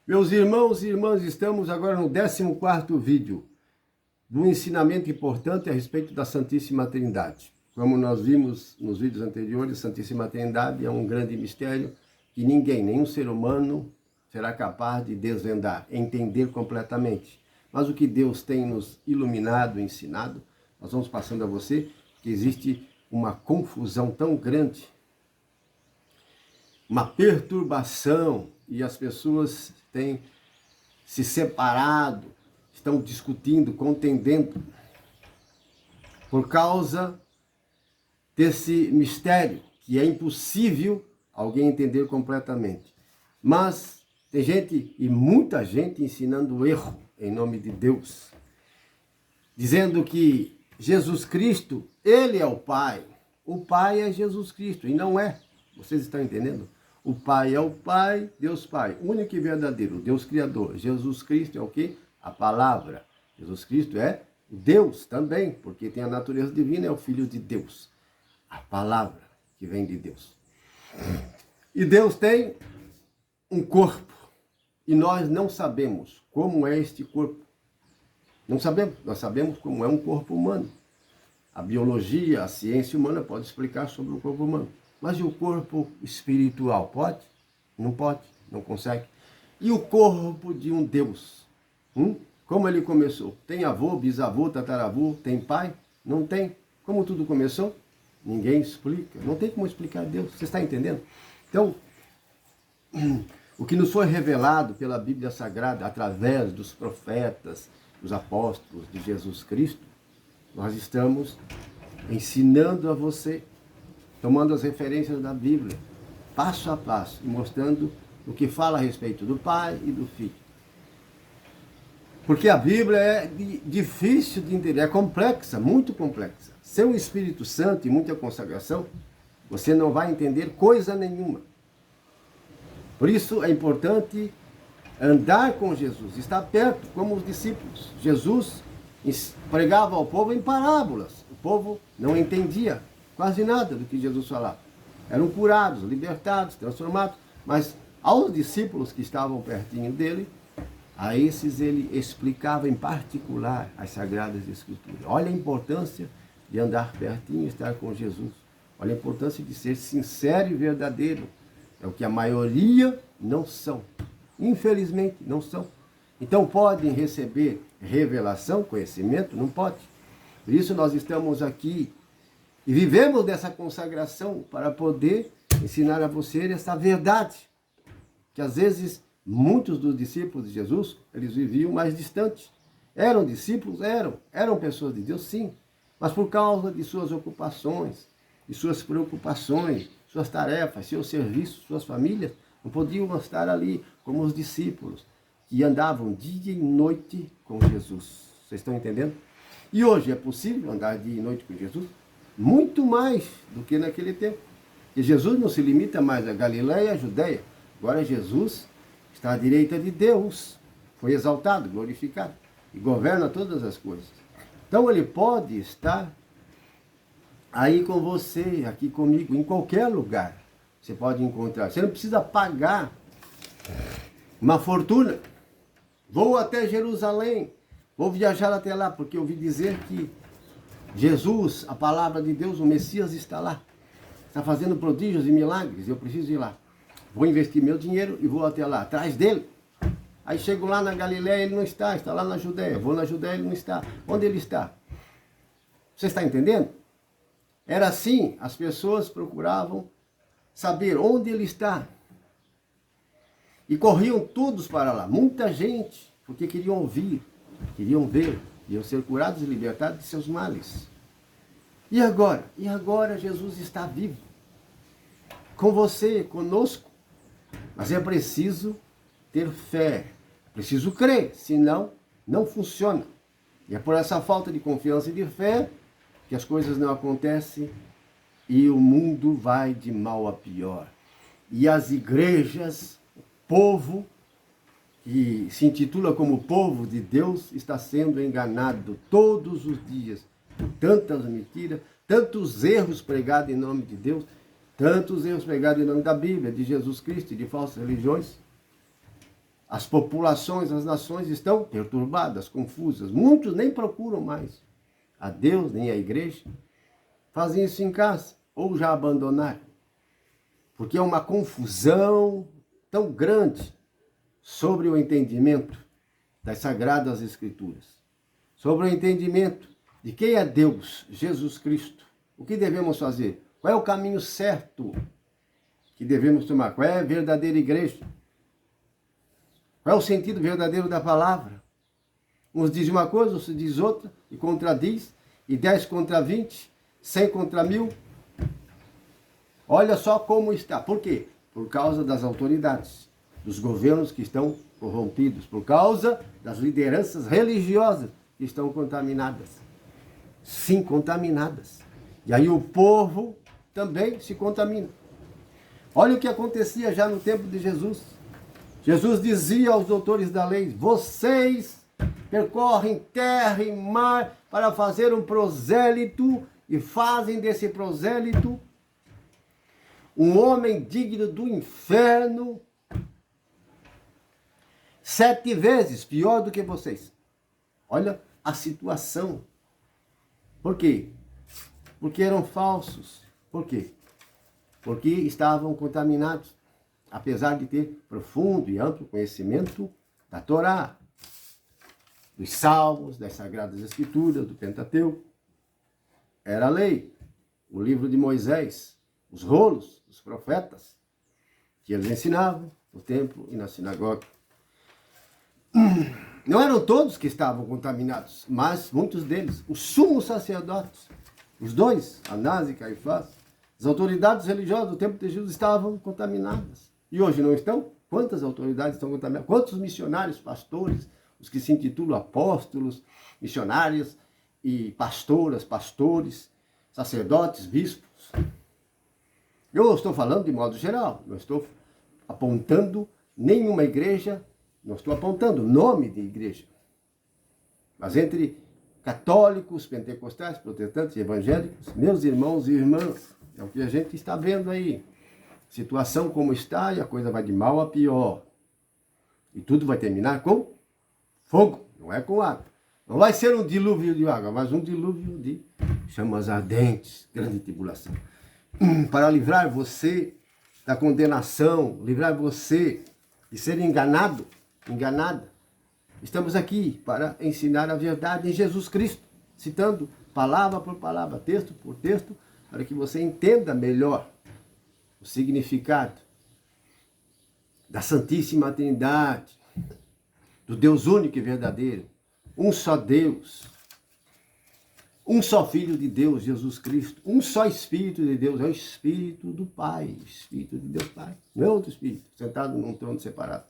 Meus irmãos e irmãs, estamos agora no 14º vídeo do ensinamento importante a respeito da Santíssima Trindade. Como nós vimos nos vídeos anteriores, a Santíssima Trindade é um grande mistério que ninguém, nenhum ser humano, será capaz de desvendar, entender completamente. Mas o que Deus tem nos iluminado, ensinado, nós vamos passando a você, que existe uma confusão tão grande, uma perturbação, e as pessoas têm se separado, estão discutindo, contendendo, por causa desse mistério, que é impossível alguém entender completamente. Mas tem gente, e muita gente, ensinando o erro em nome de Deus, dizendo que Jesus Cristo, Ele é o Pai é Jesus Cristo, e não é. Vocês estão entendendo? O Pai é o Pai, Deus Pai, único e verdadeiro, Deus Criador. Jesus Cristo é o quê? A palavra. Jesus Cristo é Deus também, porque tem a natureza divina, é o Filho de Deus. A palavra que vem de Deus. E Deus tem um corpo, e nós não sabemos como é este corpo. Não sabemos, nós sabemos como é um corpo humano. A biologia, a ciência humana pode explicar sobre o corpo humano. Mas e o corpo espiritual? Pode? Não pode, não consegue. E o corpo de um Deus? Como ele começou? Tem avô, bisavô, tataravô, tem pai? Não tem. Como tudo começou? Ninguém explica. Não tem como explicar Deus. Você está entendendo? Então, o que nos foi revelado pela Bíblia Sagrada, através dos profetas, dos apóstolos de Jesus Cristo, nós estamos ensinando a você, tomando as referências da Bíblia, passo a passo, e mostrando o que fala a respeito do Pai e do Filho. Porque a Bíblia é difícil de entender, é complexa, muito complexa. Sem o Espírito Santo e muita consagração, você não vai entender coisa nenhuma. Por isso é importante andar com Jesus, estar perto, como os discípulos. Jesus pregava ao povo em parábolas. O povo não entendia quase nada do que Jesus falava. Eram curados, libertados, transformados. Mas aos discípulos que estavam pertinho dele, a esses ele explicava em particular as Sagradas Escrituras. Olha a importância de andar pertinho e estar com Jesus. Olha a importância de ser sincero e verdadeiro. É o que a maioria não são. Infelizmente, não são. Então, podem receber revelação, conhecimento? Não pode. Por isso, nós estamos aqui e vivemos dessa consagração para poder ensinar a você essa verdade. Que às vezes, muitos dos discípulos de Jesus, eles viviam mais distantes. Eram discípulos? Eram pessoas de Deus, sim. Mas por causa de suas ocupações, de suas preocupações, suas tarefas, seus serviços, suas famílias, não podiam estar ali como os discípulos, que andavam dia e noite com Jesus. Vocês estão entendendo? E hoje é possível andar dia e noite com Jesus? Muito mais do que naquele tempo. E Jesus não se limita mais a Galiléia e a Judéia. Agora Jesus está à direita de Deus. Foi exaltado, glorificado. E governa todas as coisas. Então ele pode estar aí com você, aqui comigo, em qualquer lugar. Você pode encontrar. Você não precisa pagar uma fortuna. Vou até Jerusalém. Vou viajar até lá, porque eu ouvi dizer que Jesus, a palavra de Deus, o Messias está lá. Está fazendo prodígios e milagres. Eu preciso ir lá. Vou investir meu dinheiro e vou até lá, atrás dele. Aí chego lá na Galiléia, ele não está. Está lá na Judéia. Vou na Judéia, ele não está. Onde ele está? Você está entendendo? Era assim, as pessoas procuravam saber onde ele está. E corriam todos para lá, muita gente, porque queriam ouvir, queriam ver, iam ser curados e libertados de seus males. E agora? E agora Jesus está vivo. Com você, conosco. Mas é preciso ter fé, é preciso crer, senão não funciona. E é por essa falta de confiança e de fé que as coisas não acontecem e o mundo vai de mal a pior. E as igrejas, o povo, que se intitula como povo de Deus, está sendo enganado todos os dias. Tantas mentiras, tantos erros pregados em nome de Deus, tantos erros pregados em nome da Bíblia, de Jesus Cristo e de falsas religiões. As populações, as nações estão perturbadas, confusas. Muitos nem procuram mais a Deus, nem a igreja. Fazem isso em casa, ou já abandonaram. Porque é uma confusão tão grande sobre o entendimento das Sagradas Escrituras. Sobre o entendimento de quem é Deus, Jesus Cristo. O que devemos fazer? Qual é o caminho certo que devemos tomar? Qual é a verdadeira igreja? Qual é o sentido verdadeiro da palavra? Uns dizem uma coisa, outros dizem outra, e contradiz, e 10 contra 20, 100 contra 1000. Olha só como está. Por quê? Por causa das autoridades, dos governos que estão corrompidos, por causa das lideranças religiosas que estão contaminadas. Sim, contaminadas. E aí o povo também se contamina. Olha o que acontecia já no tempo de Jesus. Jesus dizia aos doutores da lei: vocês percorrem terra e mar para fazer um prosélito e fazem desse prosélito um homem digno do inferno, 7 vezes pior do que vocês. Olha a situação. Por quê? Porque eram falsos. Por quê? Porque estavam contaminados, apesar de ter profundo e amplo conhecimento da Torá, dos Salmos, das Sagradas Escrituras, do Pentateuco. Era a lei, o livro de Moisés, os rolos dos profetas, que eles ensinavam no templo e na sinagoga. Não eram todos que estavam contaminados, mas muitos deles, os sumos sacerdotes, os dois, Anás e Caifás, as autoridades religiosas do tempo de Jesus estavam contaminadas. E hoje não estão? Quantas autoridades estão contaminadas? Quantos missionários, pastores, os que se intitulam apóstolos, missionários e pastoras, pastores, sacerdotes, bispos? Eu estou falando de modo geral, não estou apontando nenhuma igreja, não estou apontando nome de igreja. Mas entre católicos, pentecostais, protestantes e evangélicos, meus irmãos e irmãs, é o que a gente está vendo aí. Situação como está e a coisa vai de mal a pior. E tudo vai terminar com fogo, não é com água. Não vai ser um dilúvio de água, mas um dilúvio de chamas ardentes, grande tribulação. Para livrar você da condenação, livrar você de ser enganado, enganada. Estamos aqui para ensinar a verdade em Jesus Cristo, citando palavra por palavra, texto por texto, para que você entenda melhor o significado da Santíssima Trindade, do Deus único e verdadeiro, um só Deus, um só Filho de Deus, Jesus Cristo, um só Espírito de Deus, é o Espírito do Pai, Espírito de Deus Pai, não é outro Espírito, sentado num trono separado.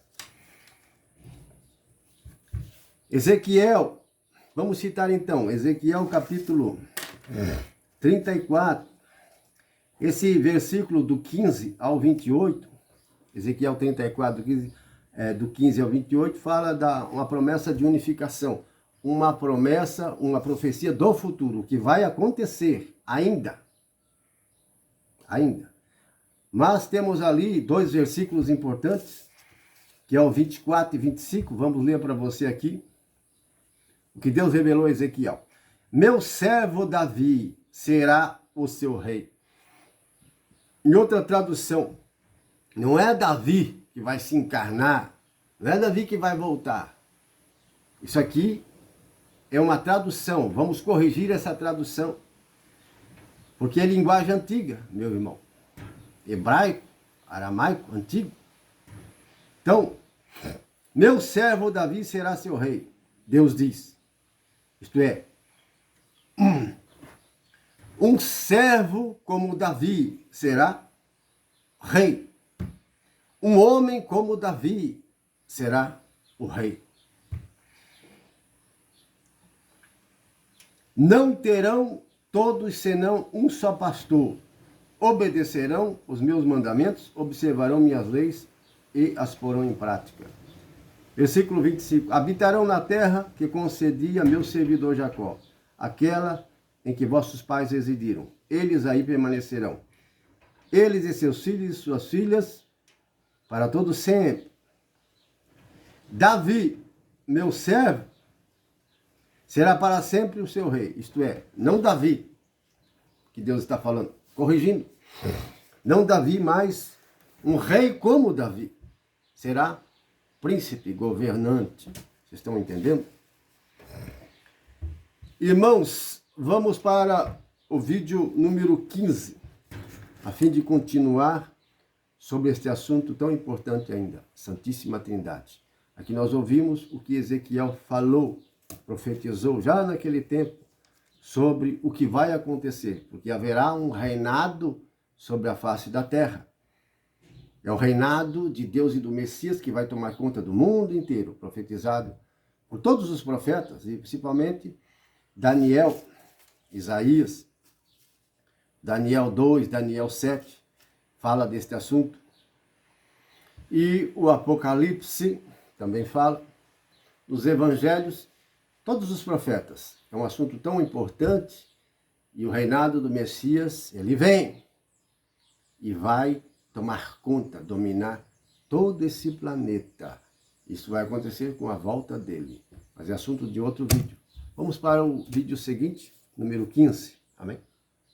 Ezequiel, vamos citar então, Ezequiel capítulo 34, esse versículo do 15 ao 28, Ezequiel 34, do 15 ao 28, fala uma promessa de unificação, uma promessa, uma profecia do futuro, que vai acontecer ainda. Mas temos ali 2 versículos importantes, que é o 24 e 25, vamos ler para você aqui, o que Deus revelou a Ezequiel. Meu servo Davi será o seu rei. Em outra tradução, não é Davi que vai se encarnar, não é Davi que vai voltar. Isso aqui é uma tradução, vamos corrigir essa tradução, porque é linguagem antiga, meu irmão. Hebraico, aramaico, antigo. Então, meu servo Davi será seu rei, Deus diz. Isto é, um servo como Davi será rei. Um homem como Davi será o rei. Não terão todos senão um só pastor. Obedecerão os meus mandamentos, observarão minhas leis e as porão em prática. Versículo 25. Habitarão na terra que concedi a meu servidor Jacó, aquela em que vossos pais residiram. Eles aí permanecerão. Eles e seus filhos e suas filhas, para todo sempre. Davi, meu servo, será para sempre o seu rei. Isto é, não Davi, que Deus está falando, corrigindo. Não Davi, mas um rei como Davi. Será príncipe, governante. Vocês estão entendendo? Irmãos, vamos para o vídeo número 15, a fim de continuar sobre este assunto tão importante ainda, Santíssima Trindade. Aqui nós ouvimos o que Ezequiel falou, profetizou já naquele tempo, sobre o que vai acontecer, porque haverá um reinado sobre a face da terra. É o reinado de Deus e do Messias que vai tomar conta do mundo inteiro, profetizado por todos os profetas, e principalmente Daniel, Isaías, Daniel 2, Daniel 7, fala deste assunto. E o Apocalipse também fala, os evangelhos, todos os profetas. É um assunto tão importante, e o reinado do Messias, ele vem e vai tomar conta, dominar todo esse planeta. Isso vai acontecer com a volta dele. Mas é assunto de outro vídeo. Vamos para o vídeo seguinte, número 15. Amém?